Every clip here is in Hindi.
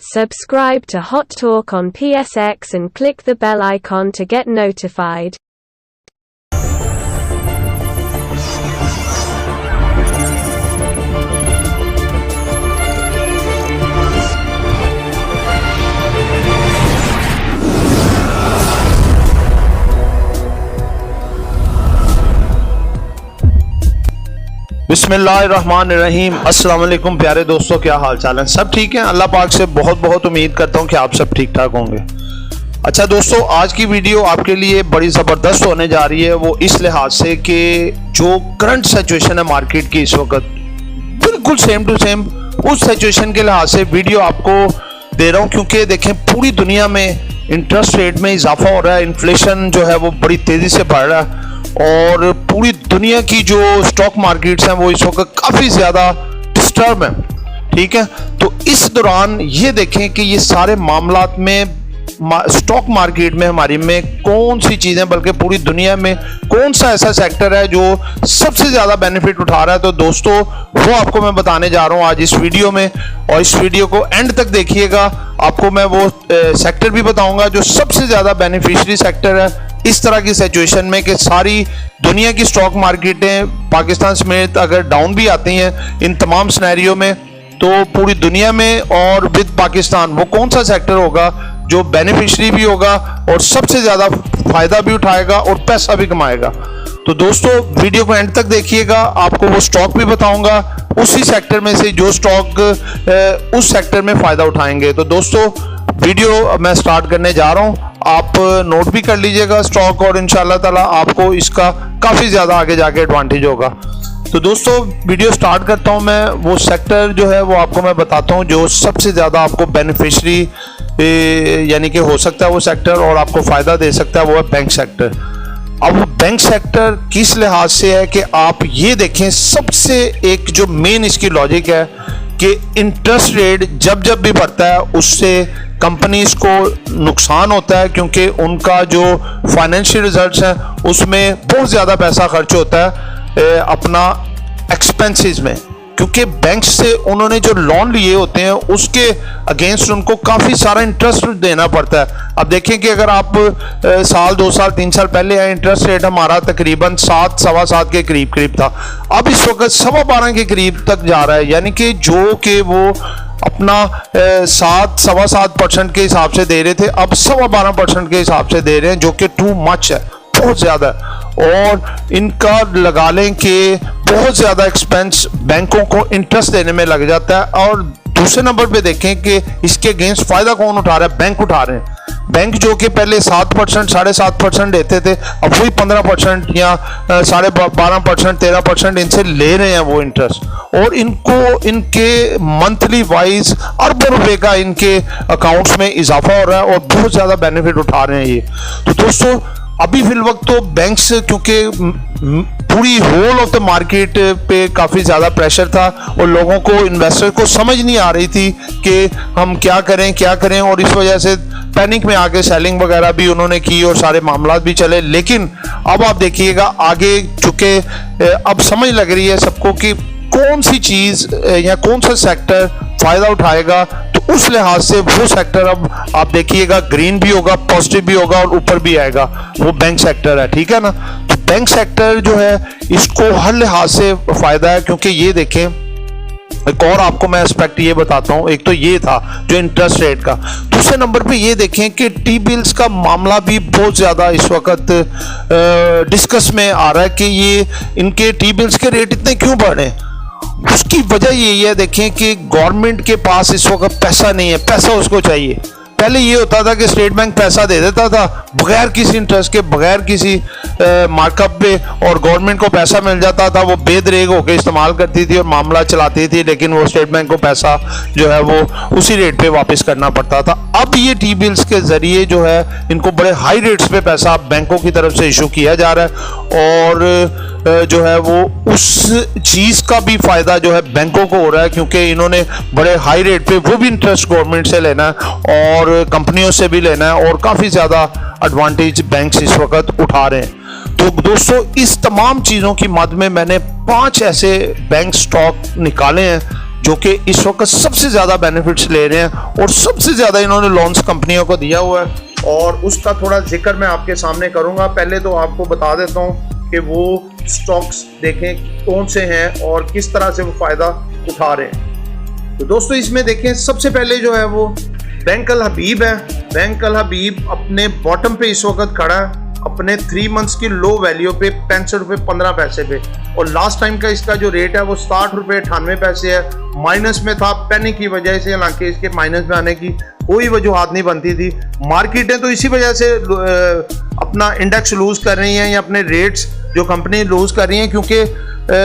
Subscribe to Hot Talk on PSX and click the bell icon to get notified. बिस्मिल्लाहिर्रहमानिर्रहीम। अस्सलाम वालेकुम प्यारे दोस्तों, क्या हाल चाल है? सब ठीक है? अल्लाह पाक से बहुत उम्मीद करता हूँ कि आप सब ठीक ठाक होंगे। अच्छा दोस्तों, आज की वीडियो आपके लिए बड़ी ज़बरदस्त होने जा रही है। वो इस लिहाज से कि जो करंट सिचुएशन है मार्केट की इस वक्त, बिल्कुल सेम टू सेम उस सिचुएशन के लिहाज से वीडियो आपको दे रहा हूँ। क्योंकि देखें, पूरी दुनिया में इंटरेस्ट रेट में इजाफा हो रहा है, इन्फ्लेशन जो है वो बड़ी तेज़ी से बढ़ रहा है और पूरी दुनिया की जो स्टॉक मार्केट्स हैं वो इस वक्त काफ़ी ज़्यादा डिस्टर्ब हैं। ठीक है, तो इस दौरान ये देखें कि ये सारे मामलात में स्टॉक मार्केट में हमारी में कौन सी चीज़ें, बल्कि पूरी दुनिया में कौन सा ऐसा सेक्टर है जो सबसे ज़्यादा बेनिफिट उठा रहा है। तो दोस्तों, वो आपको मैं बताने जा रहा हूँ आज इस वीडियो में, और इस वीडियो को एंड तक देखिएगा। आपको मैं वो सेक्टर भी बताऊँगा जो सबसे ज़्यादा बेनिफिशरी सेक्टर है इस तरह की सिचुएशन में कि सारी दुनिया की स्टॉक मार्केटें पाकिस्तान समेत अगर डाउन भी आती हैं इन तमाम सिनेरियो में, तो पूरी दुनिया में और विद पाकिस्तान वो कौन सा सेक्टर होगा जो बेनिफिशरी भी होगा और सबसे ज़्यादा फ़ायदा भी उठाएगा और पैसा भी कमाएगा। तो दोस्तों, वीडियो को एंड तक देखिएगा। आपको वो स्टॉक भी बताऊंगा उसी सेक्टर में से जो स्टॉक उस सेक्टर में फ़ायदा उठाएंगे। तो दोस्तों, वीडियो मैं स्टार्ट करने जा रहा हूँ, आप नोट भी कर लीजिएगा स्टॉक, और इंशाल्लाह ताला आपको इसका काफ़ी ज़्यादा आगे जाके एडवांटेज होगा। तो दोस्तों, वीडियो स्टार्ट करता हूँ मैं। वो सेक्टर जो है वो आपको मैं बताता हूँ जो सबसे ज़्यादा आपको बेनिफिशरी यानी कि हो सकता है वो सेक्टर और आपको फ़ायदा दे सकता है, वो है बैंक सेक्टर। अब बैंक सेक्टर किस लिहाज से है कि आप ये देखें, सबसे एक जो मेन इसकी लॉजिक है कि इंटरेस्ट रेट जब भी बढ़ता है उससे कंपनीज को नुकसान होता है, क्योंकि उनका जो फाइनेंशियल रिजल्ट्स हैं उसमें बहुत ज़्यादा पैसा खर्च होता है अपना एक्सपेंसेस में, क्योंकि बैंक से उन्होंने जो लोन लिए होते हैं उसके अगेंस्ट उनको काफ़ी सारा इंटरेस्ट देना पड़ता है। अब देखें कि अगर आप साल 2 साल 3 साल पहले आए, इंटरेस्ट रेट हमारा तकरीबन 7 सवा 7 के करीब था। अब इस वक्त 12.25 के करीब तक जा रहा है, यानी कि जो कि वो अपना 7 सवा 7% के हिसाब से दे रहे थे, अब 12.25% के हिसाब से दे रहे हैं, जो कि टू मच है, बहुत ज़्यादा। और इनका लगा लें कि बहुत ज़्यादा एक्सपेंस बैंकों को इंटरेस्ट देने में लग जाता है। और दूसरे नंबर पे देखें कि इसके अगेंस्ट फ़ायदा कौन उठा रहा है? बैंक उठा रहे हैं। बैंक जो कि पहले 7% 7.5% देते थे, अब वही 15% या 12.5% 13% इनसे ले रहे हैं वो इंटरेस्ट, और इनको इनके मंथली वाइज अरबों रुपए का इनके अकाउंट्स में इजाफा हो रहा है और बहुत ज़्यादा बेनिफिट उठा रहे हैं ये। तो दोस्तों, अभी फिल वक्त तो बैंक्स, क्योंकि पूरी होल ऑफ द मार्केट पे काफ़ी ज़्यादा प्रेशर था और लोगों को, इन्वेस्टर को समझ नहीं आ रही थी कि हम क्या करें, और इस वजह से पैनिक में आके सेलिंग वगैरह भी उन्होंने की और सारे मामला भी चले। लेकिन अब आप देखिएगा आगे, चूँकि अब समझ लग रही है सबको कि कौन सी चीज़ या कौन सा सेक्टर फ़ायदा उठाएगा, तो उस लिहाज से वो सेक्टर अब आप देखिएगा ग्रीन भी होगा, पॉजिटिव भी होगा और ऊपर भी आएगा, वो बैंक सेक्टर है। ठीक है ना? तो बैंक सेक्टर जो है इसको हर लिहाज से फ़ायदा है, क्योंकि ये देखें, एक और आपको मैं एस्पेक्ट ये बताता हूँ। एक तो ये था जो इंटरेस्ट रेट का, दूसरे नंबर पे ये देखें कि टी बिल्स का मामला भी बहुत ज़्यादा इस वक्त डिस्कस में आ रहा है कि ये इनके टी बिल्स के रेट इतने क्यों बढ़ रहे हैं। उसकी वजह यही है, देखें कि गवर्नमेंट के पास इस वक्त पैसा नहीं है, पैसा उसको चाहिए। पहले ये होता था कि स्टेट बैंक पैसा दे देता था बगैर किसी इंटरेस्ट के, बगैर किसी मार्कअप पे, और गवर्नमेंट को पैसा मिल जाता था, वो बेदरेग होकर इस्तेमाल करती थी और मामला चलाती थी, लेकिन वो स्टेट बैंक को पैसा जो है वो उसी रेट पे वापस करना पड़ता था। अब ये टी बिल्स के ज़रिए जो है इनको बड़े हाई रेट्स पे पैसा बैंकों की तरफ से इशू किया जा रहा है, और जो है वो उस चीज़ का भी फ़ायदा जो है बैंकों को हो रहा है, क्योंकि इन्होंने बड़े हाई रेट पे वो भी इंटरेस्ट गवर्नमेंट से लेना है और कंपनियों से भी लेना है, और काफ़ी ज़्यादा एडवांटेज बैंक्स इस वक्त उठा रहे हैं। तो दोस्तों, इस तमाम चीज़ों की मद में मैंने 5 ऐसे बैंक स्टॉक निकाले हैं जो कि इस वक्त सबसे ज़्यादा बेनिफिट्स ले रहे हैं और सबसे ज़्यादा इन्होंने लोन्स कंपनियों को दिया हुआ है, और उसका थोड़ा जिक्र मैं आपके सामने करूंगा। पहले तो आपको बता देता हूं कि वो स्टॉक्स देखें कौन से हैं और किस तरह से वो फ़ायदा उठा रहे हैं। तो दोस्तों इसमें देखें, सबसे पहले जो है वो बैंक अल हबीब है। बैंक अल हबीब अपने बॉटम पे इस वक्त खड़ा है, अपने 3 मंथ्स की लो वैल्यू पे 65 रुपये 15 पैसे पे, और लास्ट टाइम का इसका जो रेट है वो 60 रुपये 98 पैसे है। माइनस में था पैनिक की वजह से, हालांकि इसके माइनस में आने की कोई वजूहत नहीं बनती थी। मार्केटें तो इसी वजह से अपना इंडेक्स लूज कर रही हैं या अपने रेट्स जो कंपनी लूज कर रही हैं, क्योंकि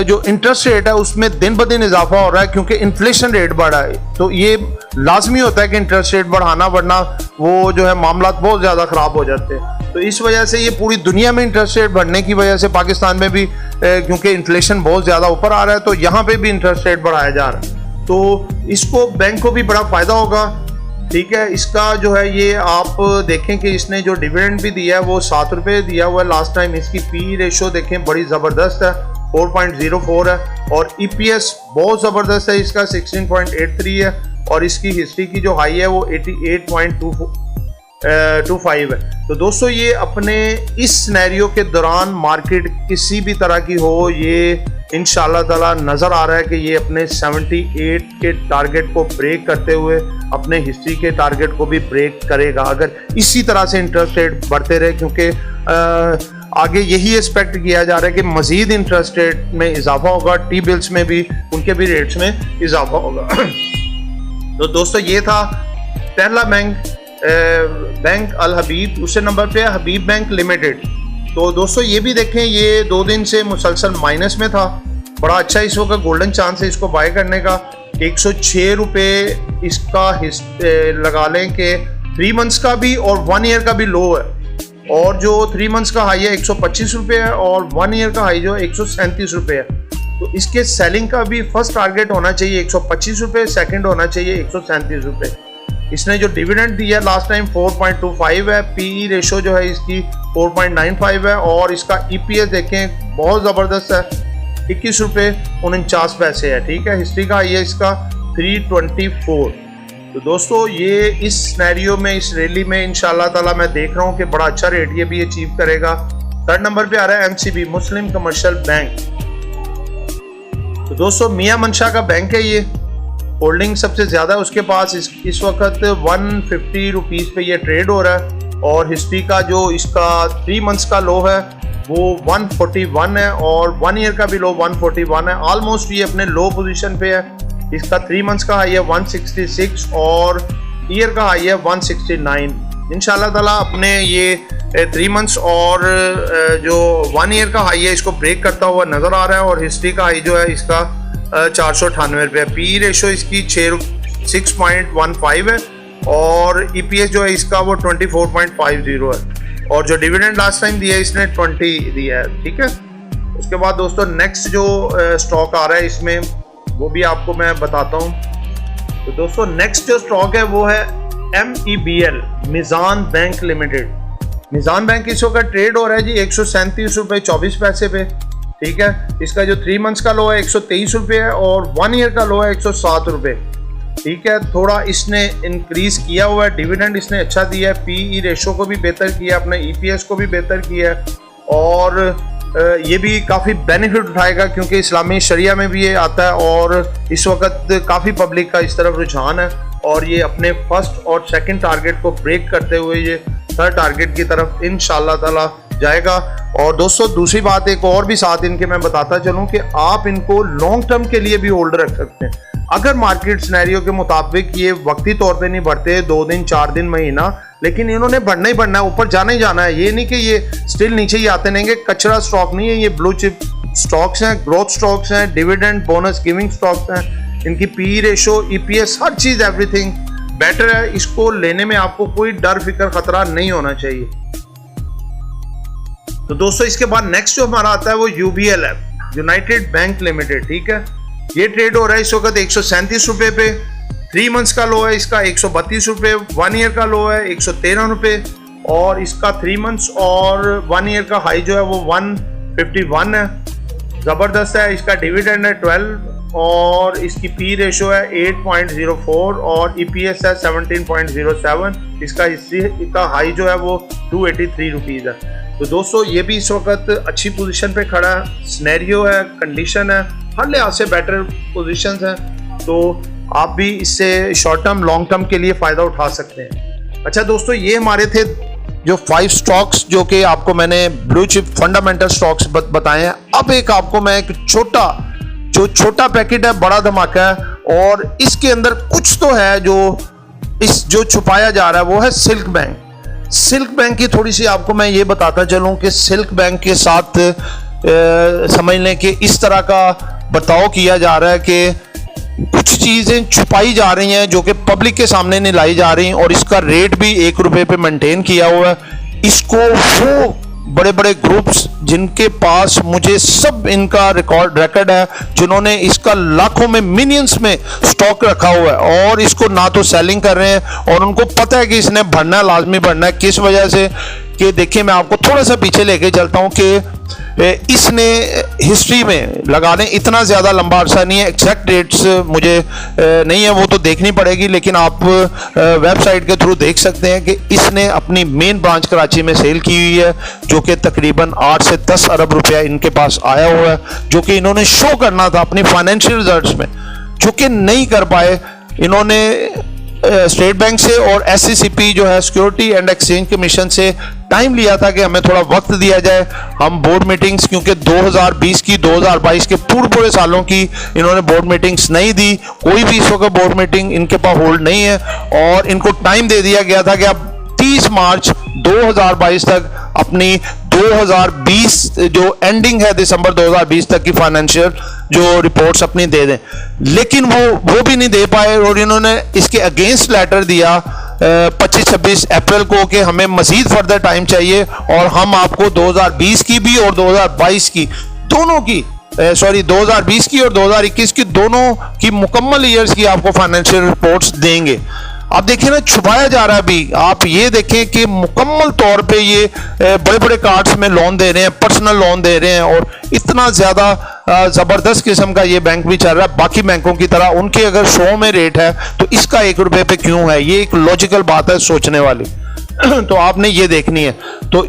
जो इंटरेस्ट रेट है उसमें दिन ब दिन इजाफा हो रहा है, क्योंकि इन्फ्लेशन रेट बढ़ा है। तो ये लाजमी होता है कि इंटरेस्ट रेट बढ़ाना, वरना वो जो है मामला बहुत ज़्यादा ख़राब हो जाते हैं। तो इस वजह से ये पूरी दुनिया में इंटरेस्ट रेट बढ़ने की वजह से पाकिस्तान में भी क्योंकि इन्फ्लेशन बहुत ज़्यादा ऊपर आ रहा है, तो यहाँ पे भी इंटरेस्ट रेट बढ़ाया जा रहा है। तो इसको बैंक को भी बड़ा फ़ायदा होगा, ठीक है। इसका जो है ये आप देखें कि इसने जो डिविडेंड भी दिया है वो 7 रुपये दिया हुआ है लास्ट टाइम। इसकी पी रेशो देखें बड़ी ज़बरदस्त है, 4.04 है, और EPS बहुत ज़बरदस्त है, इसका 16.83 है, और इसकी हिस्ट्री की जो हाई है वो 88.25 है। तो दोस्तों ये अपने इस सिनेरियो के दौरान मार्केट किसी भी तरह की हो, ये इंशाल्लाह ताला नज़र आ रहा है कि ये अपने 78 के टारगेट को ब्रेक करते हुए अपने हिस्ट्री के टारगेट को भी ब्रेक करेगा, अगर इसी तरह से इंटरेस्ट रेट बढ़ते रहे, क्योंकि आगे यही एक्सपेक्ट किया जा रहा है कि मज़ीद इंटरेस्ट रेट में इजाफा होगा, टी बिल्स में भी उनके भी रेट्स में इजाफा होगा। तो दोस्तों ये था पहला बैंक अल हबीब। दूसरे नंबर पे हबीब बैंक लिमिटेड। तो दोस्तों ये भी देखें, ये 2 दिन से मुसलसल माइनस में था। बड़ा अच्छा इस वक्त गोल्डन चांस है इसको बाय करने का। 106 रुपये इसका लगा लें कि 3 मंथ्स का भी और 1 ईयर का भी लो है, और जो 3 मंथ्स का हाई है 125 रुपये है, और 1 ईयर का हाई जो 137 रुपये है। तो इसके सेलिंग का भी फर्स्ट टारगेट होना चाहिए 125 रुपये, सेकेंड होना चाहिए 137 रुपये। इसने जो डिविडेंड दिया लास्ट टाइम 4.25 है, पीई रेशो जो है इसकी 4.95 है, और इसका EPS देखें बहुत ज़बरदस्त है, 21 रुपये 49 पैसे है, ठीक है। हिस्ट्री का ये इसका 324। तो दोस्तों ये इस सिनेरियो में, इस रैली में इंशाल्लाह ताला मैं देख रहा हूँ कि बड़ा अच्छा रेट ये भी अचीव करेगा। 3rd नंबर पे आ रहा है MCB मुस्लिम कमर्शियल बैंक। तो दोस्तों मियां मंशा का बैंक है, ये होल्डिंग सबसे ज़्यादा उसके पास इस वक्त 150 रुपीज़ पे ये ट्रेड हो रहा है, और हिस्ट्री का जो इसका 3 मंथ्स का लो है वो 141 है, और 1 ईयर का भी लो 141 है। ऑलमोस्ट ये अपने लो पोजीशन पे है। इसका 3 मंथ्स का हाई है 166 और ईयर का हाई है 169। इंशाल्लाह ताला अपने ये 3 मंथ्स और जो 1 ईयर का हाई है इसको ब्रेक करता हुआ नज़र आ रहा है, और हिस्ट्री का हाई जो है इसका 498 रुपये। पी रेशो इसकी 6.15 है, और EPS जो है इसका वो 24.50 है, और जो डिविडेंड लास्ट टाइम दिया है इसने 20 दिया है, ठीक है। उसके बाद दोस्तों नेक्स्ट जो स्टॉक आ रहा है इसमें वो भी आपको मैं बताता हूँ। तो दोस्तों नेक्स्ट जो स्टॉक है वो है MEBL मीज़ान बैंक लिमिटेड। मीज़ान बैंक इस वक्त ट्रेड हो रहा है जी 137 रुपये 24 पैसे पे, ठीक है। इसका जो 3 मंथ्स का लो है 123 रुपये है, और 1 ईयर का लो है 107 रुपये, ठीक है। थोड़ा इसने इंक्रीज किया हुआ है, डिविडेंड इसने अच्छा दिया है, पीई रेशो को भी बेहतर किया, अपने EPS को भी बेहतर किया है, और ये भी काफ़ी बेनिफिट उठाएगा क्योंकि इस्लामी शरिया में भी ये आता है, और इस वक्त काफ़ी पब्लिक का इस तरफ रुझान है, और ये अपने फर्स्ट और सेकंड टारगेट को ब्रेक करते हुए ये 3rd टारगेट की तरफ इंशाल्लाह ताला जाएगा। और दोस्तों दूसरी बात एक और भी साथ इनके मैं बताता चलूँ कि आप इनको लॉन्ग टर्म के लिए भी होल्ड रख सकते हैं। अगर मार्केट सिनेरियो के मुताबिक ये वक्ती तौर पे नहीं बढ़ते 2 दिन 4 दिन महीना, लेकिन इन्होंने बढ़ना ही बढ़ना है, ऊपर जाना ही जाना है। ये नहीं कि ये स्टिल नीचे ही आते रहेंगे, कचरा स्टॉक नहीं है, ये ब्लू चिप स्टॉक्स हैं, ग्रोथ स्टॉक्स हैं, डिविडेंड बोनस गिविंग स्टॉक्स हैं। इनकी पी रेशो EPS हर चीज़ एवरीथिंग बेटर है। इसको लेने में आपको कोई डर फिक्र खतरा नहीं होना चाहिए। तो दोस्तों इसके बाद नेक्स्ट जो हमारा आता है वो UBL है, यूनाइटेड बैंक लिमिटेड, ठीक है। ये ट्रेड हो रहा है इस वक्त 137 रुपये पे। 3 मंथ्स का लो है इसका 132 रुपये, 1 ईयर का लो है 113 रुपये, और इसका 3 मंथ्स और 1 ईयर का हाई जो है वो 151 है, ज़बरदस्त है। इसका डिविडेंड है 12 और इसकी पी रेशो है 8.04 और ईपीएस है 17.07। इसका हिस्ट्री का हाई जो है वो 283 रुपीज़ है। तो दोस्तों ये भी इस वक्त अच्छी पोजीशन पे खड़ा है, सिनेरियो है, कंडीशन है, हर लिहाज से बेटर पोजीशंस हैं। तो आप भी इससे शॉर्ट टर्म लॉन्ग टर्म के लिए फ़ायदा उठा सकते हैं। अच्छा दोस्तों, ये हमारे थे जो 5 स्टॉक्स जो कि आपको मैंने ब्लू चिप फंडामेंटल स्टॉक्स बताए हैं। अब एक आपको मैं एक छोटा पैकेट है, बड़ा धमाका है, और इसके अंदर कुछ तो है जो छुपाया जा रहा है, वो है सिल्क बैंक। सिल्क बैंक की थोड़ी सी आपको मैं ये बताता चलूं कि सिल्क बैंक के साथ समझ लें कि इस तरह का बर्ताव किया जा रहा है कि कुछ चीज़ें छुपाई जा रही हैं जो कि पब्लिक के सामने नहीं लाई जा रही, और इसका रेट भी 1 रुपये पे मेंटेन किया हुआ है। इसको वो बड़े बड़े ग्रुप्स जिनके पास मुझे सब इनका रिकॉर्ड है, जिन्होंने इसका लाखों में मिलियंस में स्टॉक रखा हुआ है और इसको ना तो सेलिंग कर रहे हैं, और उनको पता है कि इसने बढ़ना है, लाजमी बढ़ना है। किस वजह से कि देखिए, मैं आपको थोड़ा सा पीछे लेके चलता हूँ कि इसने हिस्ट्री में लगाने इतना ज़्यादा लंबा अरसा नहीं है, एग्जैक्ट डेट्स मुझे नहीं है, वो तो देखनी पड़ेगी, लेकिन आप वेबसाइट के थ्रू देख सकते हैं कि इसने अपनी मेन ब्रांच कराची में सेल की हुई है, जो कि तकरीबन 8 से 10 अरब रुपया इनके पास आया हुआ है, जो कि इन्होंने शो करना था अपनी फाइनेंशियल रिजल्ट्स में, जो कि नहीं कर पाए। इन्होंने स्टेट बैंक से और SCCP जो है सिक्योरिटी एंड एक्सचेंज कमीशन से टाइम लिया था कि हमें थोड़ा वक्त दिया जाए, हम बोर्ड मीटिंग्स, क्योंकि 2020 की 2022 के पूरे सालों की इन्होंने बोर्ड मीटिंग्स नहीं दी, कोई भी इस वक्त बोर्ड मीटिंग इनके पास होल्ड नहीं है, और इनको टाइम दे दिया गया था कि आप 30 मार्च 2022 तक अपनी 2020 जो एंडिंग है दिसंबर 2020 तक की फाइनेंशियल जो रिपोर्ट्स अपनी दे दें, लेकिन वो भी नहीं दे पाए, और इन्होंने इसके अगेंस्ट लेटर दिया 25-26 अप्रैल को कि हमें मजीद फर्दर टाइम चाहिए, और हम आपको 2020 की भी और 2022 की दोनों की 2020 की और 2021 की दोनों की मुकम्मल ईयर्स की आपको फाइनेंशियल रिपोर्ट्स देंगे। आप देखिए ना, छुपाया जा रहा है अभी। आप ये देखें कि मुकम्मल तौर पे ये बड़े बड़े कार्ड्स में लोन दे रहे हैं, पर्सनल लोन दे रहे हैं, और इतना ज़्यादा ज़बरदस्त किस्म का ये बैंक भी चल रहा है बाकी बैंकों की तरह। उनके अगर 100 में रेट है तो इसका 1 रुपये पे क्यों है? ये एक लॉजिकल बात है सोचने वाली। तो आपने ये देखनी है। तो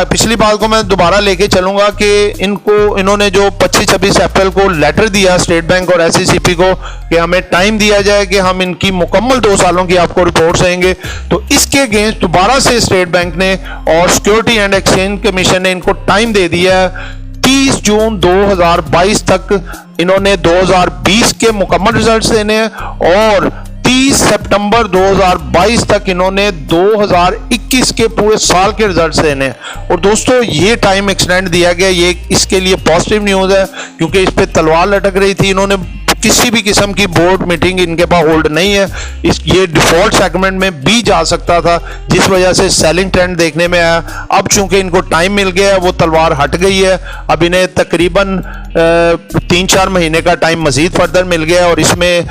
पिछली बात को मैं दोबारा लेके चलूंगा कि इन्होंने जो 25-26 अप्रैल को लेटर दिया स्टेट बैंक और SCCP को कि हमें टाइम दिया जाए कि हम इनकी मुकम्मल 2 सालों की आपको रिपोर्ट्स देंगे, तो इसके अगेंस्ट दोबारा से स्टेट बैंक ने और सिक्योरिटी एंड एक्सचेंज कमीशन ने इनको टाइम दे दिया है 30 जून 2022 तक। इन्होंने 2020 के मुकम्मल रिजल्ट्स देने हैं, और 30 सितंबर 2022 तक इन्होंने 2021 के पूरे साल के रिजल्ट्स देने हैं। और दोस्तों, ये टाइम एक्सटेंड दिया गया, ये इसके लिए पॉजिटिव न्यूज़ है, क्योंकि इस पे तलवार लटक रही थी। इन्होंने किसी भी किस्म की बोर्ड मीटिंग इनके पास होल्ड नहीं है। ये डिफॉल्ट सेगमेंट में भी जा सकता था, जिस वजह से सेलिंग ट्रेंड देखने में आया। अब चूंकि इनको टाइम मिल गया है, वो तलवार हट गई है, अब इन्हें तकरीबन 3-4 महीने का टाइम मजीद फर्दर मिल गया, और इसमें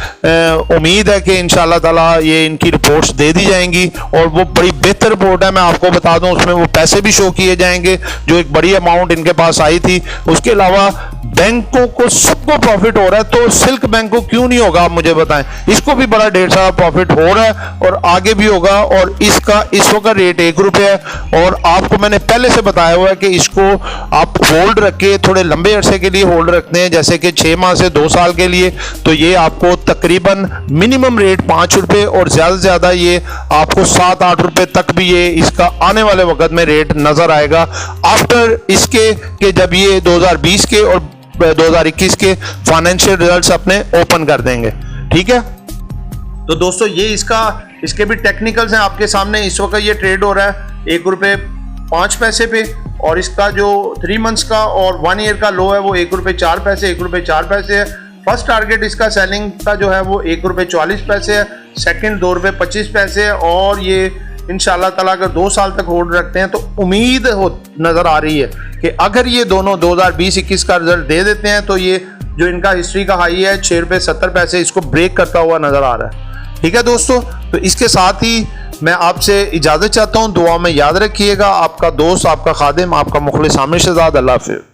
उम्मीद है कि इंशाल्लाह ताला ये इनकी रिपोर्ट्स दे दी जाएंगी, और वो बड़ी बेहतर रिपोर्ट है। मैं आपको बता दूं, उसमें वो पैसे भी शो किए जाएंगे जो एक बड़ी अमाउंट इनके पास आई थी। उसके अलावा बैंकों को सबको प्रॉफिट हो रहा है, तो सिल्क बैंक को क्यों नहीं होगा? आप मुझे बताएं। इसको भी बड़ा 1.5 साल प्रॉफिट हो रहा है, और आगे भी होगा, और इसका इस वक्त रेट 1 रुपया है। और आपको मैंने पहले से बताया हुआ है कि इसको आप होल्ड रखे, थोड़े लंबे अरसे के लिए होल्ड रखते हैं, जैसे कि 6 माह से 2 साल के लिए, तो ये आपको तकरीबन मिनिमम रेट 5 रुपये, और ज़्यादा से ज़्यादा ये आपको 7-8 रुपये तक भी ये इसका आने वाले वक्त में रेट नज़र आएगा, आफ्टर इसके कि जब ये 2020 के और 2021 के फाइनेंशियल रिजल्ट्स अपने ओपन कर देंगे। ठीक है, तो दोस्तों ये इसके भी टेक्निकल्स हैं आपके सामने। इस वक्त ये ट्रेड हो रहा है 1 रुपये 5 पैसे पे, और इसका जो 3 मंथ्स का और 1 ईयर का लो है वो 1 रुपये 4 पैसे, 1 रुपये 4 पैसे है। फर्स्ट टारगेट इसका सेलिंग का जो है वो 1 रुपये 44 पैसे है, सेकंड 2 रुपये 25 पैसे है, और ये इंशाल्लाह ताला अगर 2 साल तक होल्ड रखते हैं तो उम्मीद नज़र आ रही है कि अगर ये दोनों 2020-21 का रिजल्ट दे देते हैं तो ये जो इनका हिस्ट्री का हाई है 6 रुपये 70 पैसे, इसको ब्रेक करता हुआ नज़र आ रहा है। ठीक है दोस्तों, तो इसके साथ ही मैं आपसे इजाज़त चाहता हूँ। दुआ में याद रखिएगा। आपका दोस्त, आपका खादिम, आपका मुखलिस आमिर शहजाद। अल्लाह हाफ़िज़।